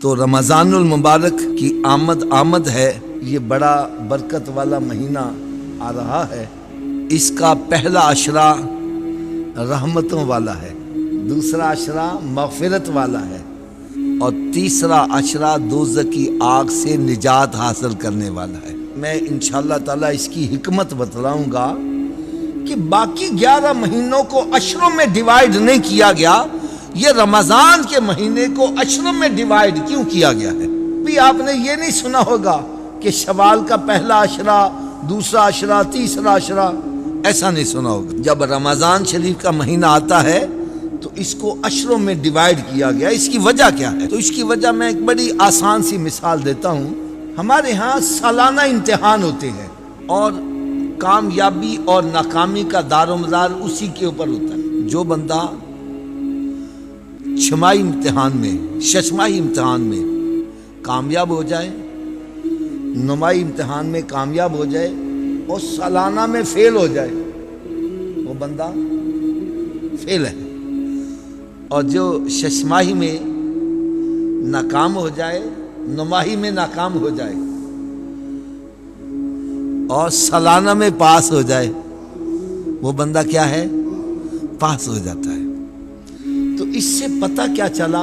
تو رمضان المبارک کی آمد ہے، یہ بڑا برکت والا مہینہ آ رہا ہے۔ اس کا پہلا عشرہ رحمتوں والا ہے، دوسرا عشرہ مغفرت والا ہے، اور تیسرا عشرہ دوزخ کی آگ سے نجات حاصل کرنے والا ہے۔ میں انشاءاللہ تعالیٰ اس کی حکمت بتلاؤں گا کہ باقی 11 مہینوں کو عشروں میں ڈیوائیڈ نہیں کیا گیا، یہ رمضان کے مہینے کو عشروں میں ڈیوائیڈ کیوں کیا گیا ہے؟ بھی آپ نے یہ نہیں سنا ہوگا کہ شوال کا پہلا عشرہ، دوسرا عشرہ، تیسرا عشرہ، ایسا نہیں سنا ہوگا۔ جب رمضان شریف کا مہینہ آتا ہے تو اس کو عشروں میں ڈیوائیڈ کیا گیا۔ اس کی وجہ کیا ہے؟ تو اس کی وجہ میں ایک بڑی آسان سی مثال دیتا ہوں۔ ہمارے ہاں سالانہ امتحان ہوتے ہیں، اور کامیابی اور ناکامی کا دار و مدار اسی کے اوپر ہوتا ہے۔ جو بندہ ششماہی امتحان میں کامیاب ہو جائے، نمائی امتحان میں کامیاب ہو جائے، اور سالانہ میں فیل ہو جائے، وہ بندہ فیل ہے۔ اور جو ششماہی میں ناکام ہو جائے، نمائی میں ناکام ہو جائے، اور سالانہ میں پاس ہو جائے، وہ بندہ کیا ہے؟ پاس ہو جاتا ہے۔ تو اس سے پتہ کیا چلا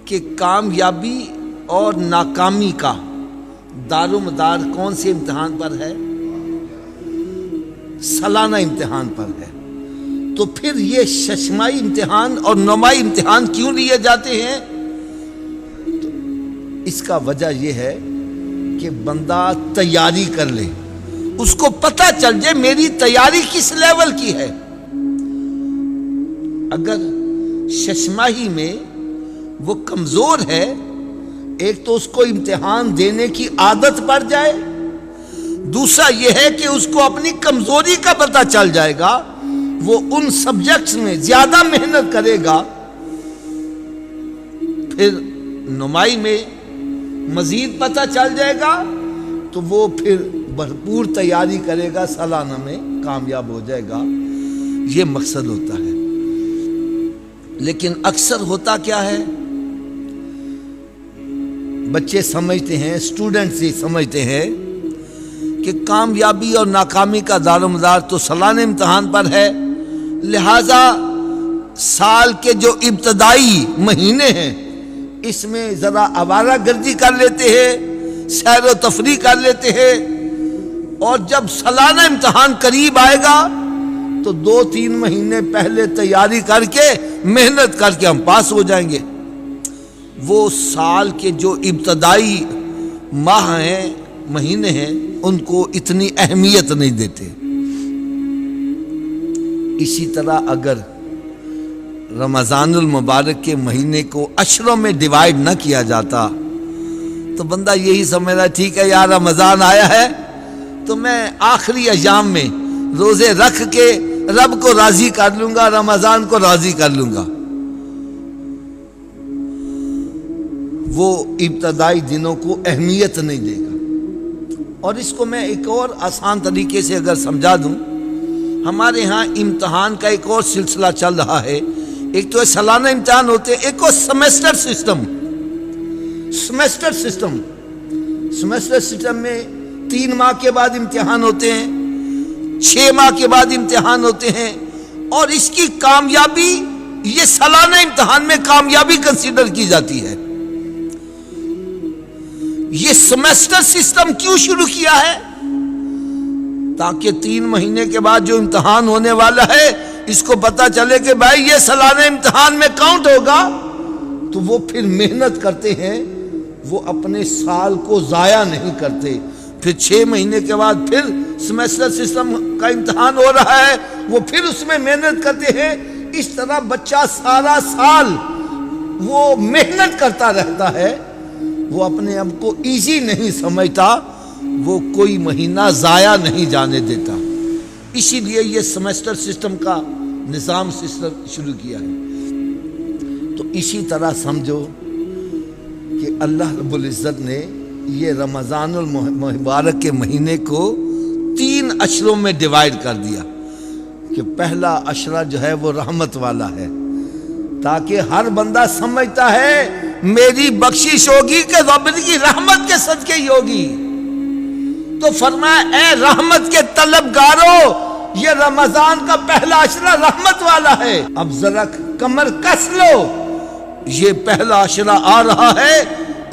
کہ کامیابی اور ناکامی کا دار و مدار کون سے امتحان پر ہے؟ سالانہ امتحان پر ہے۔ تو پھر یہ ششماہی امتحان اور نمائی امتحان کیوں لیے جاتے ہیں؟ تو اس کا وجہ یہ ہے کہ بندہ تیاری کر لے، اس کو پتہ چل جائے میری تیاری کس لیول کی ہے۔ اگر ششماہی میں وہ کمزور ہے، ایک تو اس کو امتحان دینے کی عادت پڑ جائے، دوسرا یہ ہے کہ اس کو اپنی کمزوری کا پتہ چل جائے گا، وہ ان سبجیکٹس میں زیادہ محنت کرے گا، پھر نمائی میں مزید پتہ چل جائے گا، تو وہ پھر بھرپور تیاری کرے گا، سالانہ میں کامیاب ہو جائے گا۔ یہ مقصد ہوتا ہے۔ لیکن اکثر ہوتا کیا ہے؟ بچے سمجھتے ہیں، اسٹوڈنٹس ہی سمجھتے ہیں کہ کامیابی اور ناکامی کا دار و مدار تو سالانہ امتحان پر ہے، لہذا سال کے جو ابتدائی مہینے ہیں اس میں ذرا آوارہ گردی کر لیتے ہیں، سیر و تفریح کر لیتے ہیں، اور جب سالانہ امتحان قریب آئے گا تو 2-3 مہینے پہلے تیاری کر کے، محنت کر کے ہم پاس ہو جائیں گے۔ وہ سال کے جو ابتدائی ماہ ہیں، مہینے ہیں، ان کو اتنی اہمیت نہیں دیتے۔ اسی طرح اگر رمضان المبارک کے مہینے کو عشروں میں ڈیوائیڈ نہ کیا جاتا تو بندہ یہی سمجھ رہا ہے ٹھیک ہے یار رمضان آیا ہے تو میں آخری ایام میں روزے رکھ کے رب کو راضی کر لوں گا، رمضان کو راضی کر لوں گا۔ وہ ابتدائی دنوں کو اہمیت نہیں دے گا۔ اور اس کو میں ایک اور آسان طریقے سے اگر سمجھا دوں، ہمارے ہاں امتحان کا ایک اور سلسلہ چل رہا ہے۔ ایک تو سالانہ امتحان ہوتے ہیں، ایک اور سیمیسٹر سسٹم میں 3 ماہ کے بعد امتحان ہوتے ہیں، 6 ماہ کے بعد امتحان ہوتے ہیں، اور اس کی کامیابی یہ سالانہ امتحان میں کامیابی کنسیڈر کی جاتی ہے۔ یہ سیمیسٹر سسٹم کیوں شروع کیا ہے؟ تاکہ 3 مہینے کے بعد جو امتحان ہونے والا ہے اس کو پتا چلے کہ بھائی یہ سالانہ امتحان میں کاؤنٹ ہوگا، تو وہ پھر محنت کرتے ہیں، وہ اپنے سال کو ضائع نہیں کرتے۔ پھر 6 مہینے کے بعد پھر سیمیسٹر سسٹم کا امتحان ہو رہا ہے، وہ پھر اس میں محنت کرتے ہیں۔ اس طرح بچہ سارا سال وہ محنت کرتا رہتا ہے، وہ اپنے آپ کو ایزی نہیں سمجھتا، وہ کوئی مہینہ ضائع نہیں جانے دیتا۔ اسی لیے یہ سیمیسٹر سسٹم کا نظام شروع کیا ہے۔ تو اسی طرح سمجھو کہ اللہ رب العزت نے یہ رمضان المبارک کے مہینے کو 3 عشروں میں ڈیوائیڈ کر دیا کہ پہلا عشرہ جو ہے وہ رحمت والا ہے، تاکہ ہر بندہ سمجھتا ہے میری بخشش ہوگی کہ رب کی رحمت کے صدقے ہی ہوگی. تو فرمایا اے رحمت کے طلبگاروں، یہ رمضان کا پہلا عشرہ رحمت والا ہے. اب ذرا کمر کس لو، یہ پہلا عشرہ آ رہا ہے،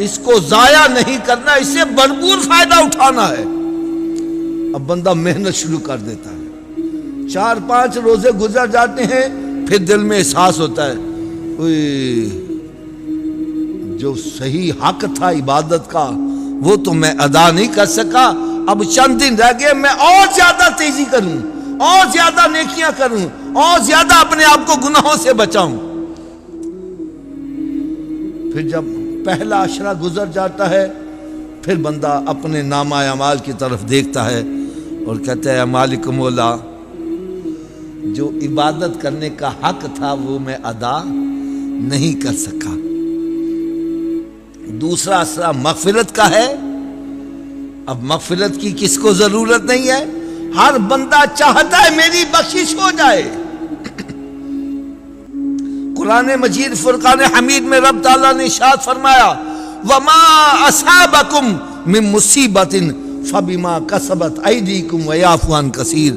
اس کو ضائع نہیں کرنا، اس سے بھرپور فائدہ اٹھانا ہے. اب بندہ محنت شروع کر دیتا ہے. 4-5 روزے گزر جاتے ہیں، پھر دل میں احساس ہوتا ہے جو صحیح حق تھا عبادت کا وہ تو میں ادا نہیں کر سکا، اب چند دن رہ گئے، میں اور زیادہ تیزی کروں، اور زیادہ نیکیاں کروں، اور زیادہ اپنے آپ کو گناہوں سے بچاؤں. پھر جب پہلا عشرہ گزر جاتا ہے، پھر بندہ اپنے نامہ اعمال کی طرف دیکھتا ہے اور کہتا ہے مالک مولا، جو عبادت کرنے کا حق تھا وہ میں ادا نہیں کر سکا. دوسرا عشرہ مغفرت کا ہے. اب مغفرت کی کس کو ضرورت نہیں ہے؟ ہر بندہ چاہتا ہے میری بخشش ہو جائے. قرآن مجید فرقان حمید میں رب تعالیٰ نے ارشاد فرمایا وَمَا أَصَابَكُم مِّن مُّصِیبَةٍ فَبِمَا كَسَبَتْ أَیْدِیکُم وَیَعْفُو عَن کَثِیر،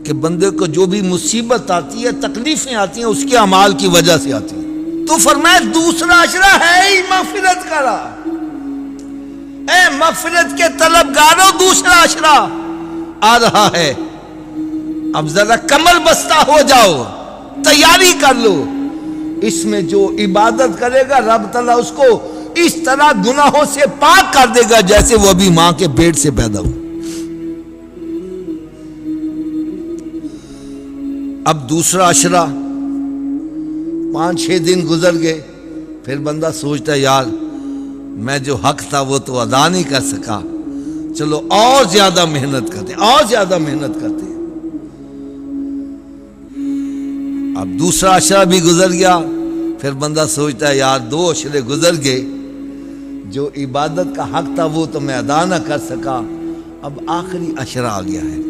کہ بندے کو جو بھی مصیبت آتی ہے، تکلیفیں آتی ہیں، اس کے اعمال کی وجہ سے آتی ہیں. تو فرمایا دوسرا عشرہ ہے ہی مغفرت کا. اے مغفرت کے طلبگاروں، دوسرا عشرہ آ رہا ہے. اب ذرا کمر بستہ ہو جاؤ، تیاری کر لو. اس میں جو عبادت کرے گا رب تعالیٰ اس کو اس طرح گناہوں سے پاک کر دے گا جیسے وہ ابھی ماں کے پیٹ سے پیدا ہو. اب دوسرا عشرہ 5-6 دن گزر گئے، پھر بندہ سوچتا ہے یار میں جو حق تھا وہ تو ادا نہیں کر سکا، چلو اور زیادہ محنت کرتے، اور زیادہ محنت کرتے. اب دوسرا عشرہ بھی گزر گیا، پھر بندہ سوچتا ہے یار 2 عشرے گزر گئے، جو عبادت کا حق تھا وہ تو میں ادا نہ کر سکا، اب آخری عشرہ آ گیا ہے.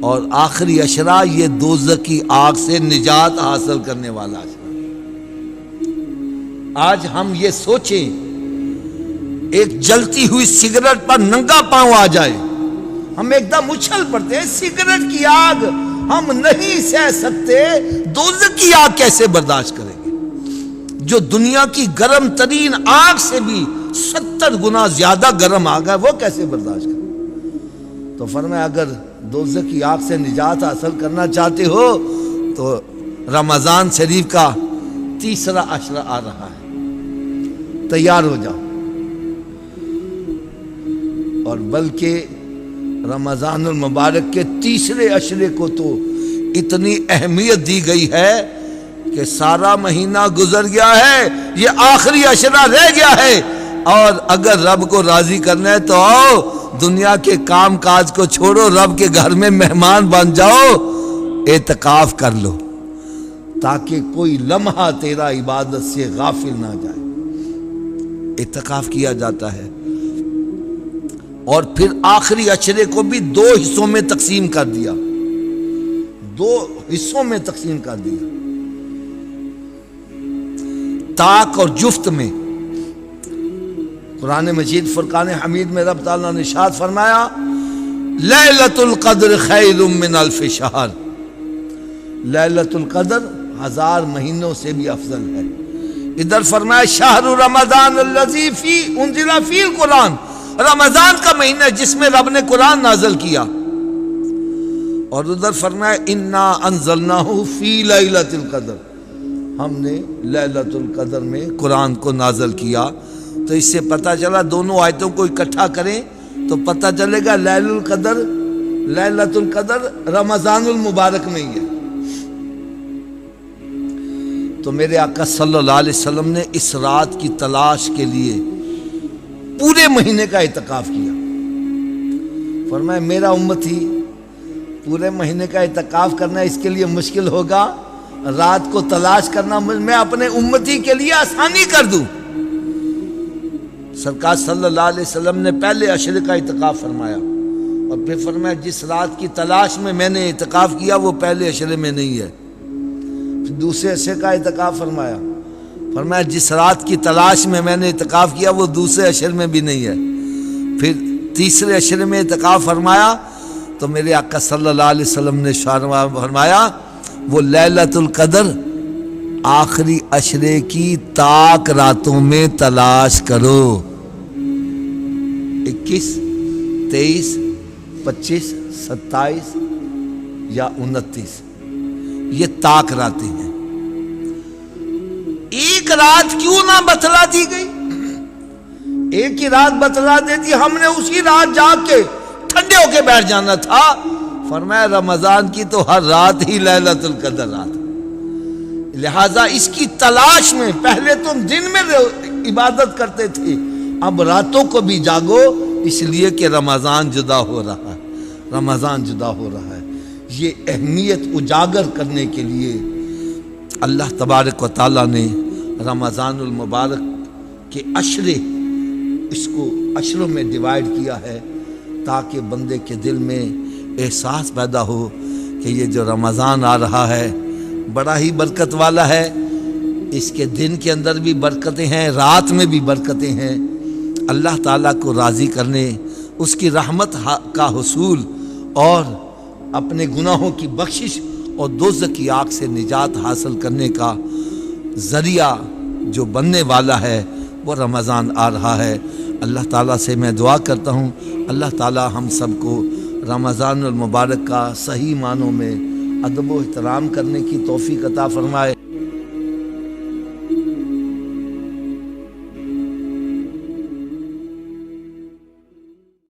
اور آخری عشرہ یہ دوزخ کی آگ سے نجات حاصل کرنے والا عشرہ. آج ہم یہ سوچیں ایک جلتی ہوئی سگریٹ پر ننگا پاؤں آ جائے، ہم ایک دم اچھل پڑتے ہیں. سگریٹ کی آگ ہم نہیں سہ سکتے، دوزخ کی آگ کیسے برداشت کریں گے جو دنیا کی گرم ترین آگ سے بھی 70 گنا زیادہ گرم آگ ہے، وہ کیسے برداشت کریں؟ تو فرمایا اگر دوزخ کی آگ سے نجات حاصل کرنا چاہتے ہو تو رمضان شریف کا تیسرا عشرہ آ رہا ہے، تیار ہو جاؤ. اور بلکہ رمضان المبارک کے تیسرے عشرے کو تو اتنی اہمیت دی گئی ہے کہ سارا مہینہ گزر گیا ہے، یہ آخری عشرہ رہ گیا ہے. اور اگر رب کو راضی کرنا ہے تو آؤ، دنیا کے کام کاج کو چھوڑو، رب کے گھر میں مہمان بن جاؤ، اعتکاف کر لو تاکہ کوئی لمحہ تیرا عبادت سے غافل نہ جائے. اعتکاف کیا جاتا ہے. اور پھر آخری عشرے کو بھی 2 حصوں میں تقسیم کر دیا، 2 حصوں میں تقسیم کر دیا، طاق اور جفت میں. قرآن مجید فرقان حمید میں رب تعالیٰ نے ارشاد فرمایا لیلۃ القدر خیر من الف شہر، لیلۃ القدر 1000 مہینوں سے بھی افضل ہے. ادھر فرمایا شہر رمضان الذی فی انزل فی القرآن، رمضان کا مہینہ جس میں رب نے قرآن نازل کیا. اور ادھر فرمایا انا انزلناہ فی لیلۃ القدر، ہم نے لیلۃ القدر میں قرآن کو نازل کیا. تو اس سے پتہ چلا دونوں آیتوں کو اکٹھا کریں تو پتہ چلے گا لیلۃ القدر رمضان المبارک میں ہی ہے. تو میرے آقا صلی اللہ علیہ وسلم نے اس رات کی تلاش کے لیے پورے مہینے کا اعتکاف کیا. فرمایا میرا امتی پورے مہینے کا اعتکاف کرنا اس کے لیے مشکل ہوگا، رات کو تلاش کرنا میں اپنے امتی کے لیے آسانی کر دوں. سرکار صلی اللہ علیہ وسلم نے پہلے عشرے کا اعتکاف فرمایا اور پھر فرمایا جس رات کی تلاش میں نے اعتکاف کیا وہ پہلے عشرے میں نہیں ہے. دوسرے عشرے کا اعتکاف فرمایا؟ فرمایا جس رات کی تلاش میں نے اعتکاف کیا وہ دوسرے عشرے میں بھی نہیں ہے۔ پھر تیسرے عشرے میں اعتکاف فرمایا تو میرے آقا صلی اللہ علیہ وسلم نے فرمایا وہ لیلۃ القدر آخری عشرے کی تاک راتوں میں تلاش کرو۔ 21، 23، 25، 27 یا 29 یہ تاک راتیں ہیں۔ ایک رات کیوں نہ بتلا دی گئی؟ ایک ہی رات بتلا دیتی، ہم نے اسی رات جاگ کے ٹھنڈے ہو کے بیٹھ جانا تھا۔ فرمایا رمضان کی تو ہر رات ہی لیلۃ القدر رات، لہذا اس کی تلاش میں پہلے تم دن میں عبادت کرتے تھے، اب راتوں کو بھی جاگو، اس لیے کہ رمضان جدا ہو رہا ہے، رمضان جدا ہو رہا ہے۔ یہ اہمیت اجاگر کرنے کے لیے اللہ تبارک و تعالیٰ نے رمضان المبارک کے عشرے، اس کو عشروں میں ڈیوائیڈ کیا ہے تاکہ بندے کے دل میں احساس پیدا ہو کہ یہ جو رمضان آ رہا ہے بڑا ہی برکت والا ہے، اس کے دن کے اندر بھی برکتیں ہیں، رات میں بھی برکتیں ہیں۔ اللہ تعالیٰ کو راضی کرنے، اس کی رحمت کا حصول اور اپنے گناہوں کی بخشش اور دوزخ کی آگ سے نجات حاصل کرنے کا ذریعہ جو بننے والا ہے وہ رمضان آ رہا ہے۔ اللہ تعالیٰ سے میں دعا کرتا ہوں اللہ تعالیٰ ہم سب کو رمضان المبارک کا صحیح معنوں میں ادب و احترام کرنے کی توفیق عطا فرمائے۔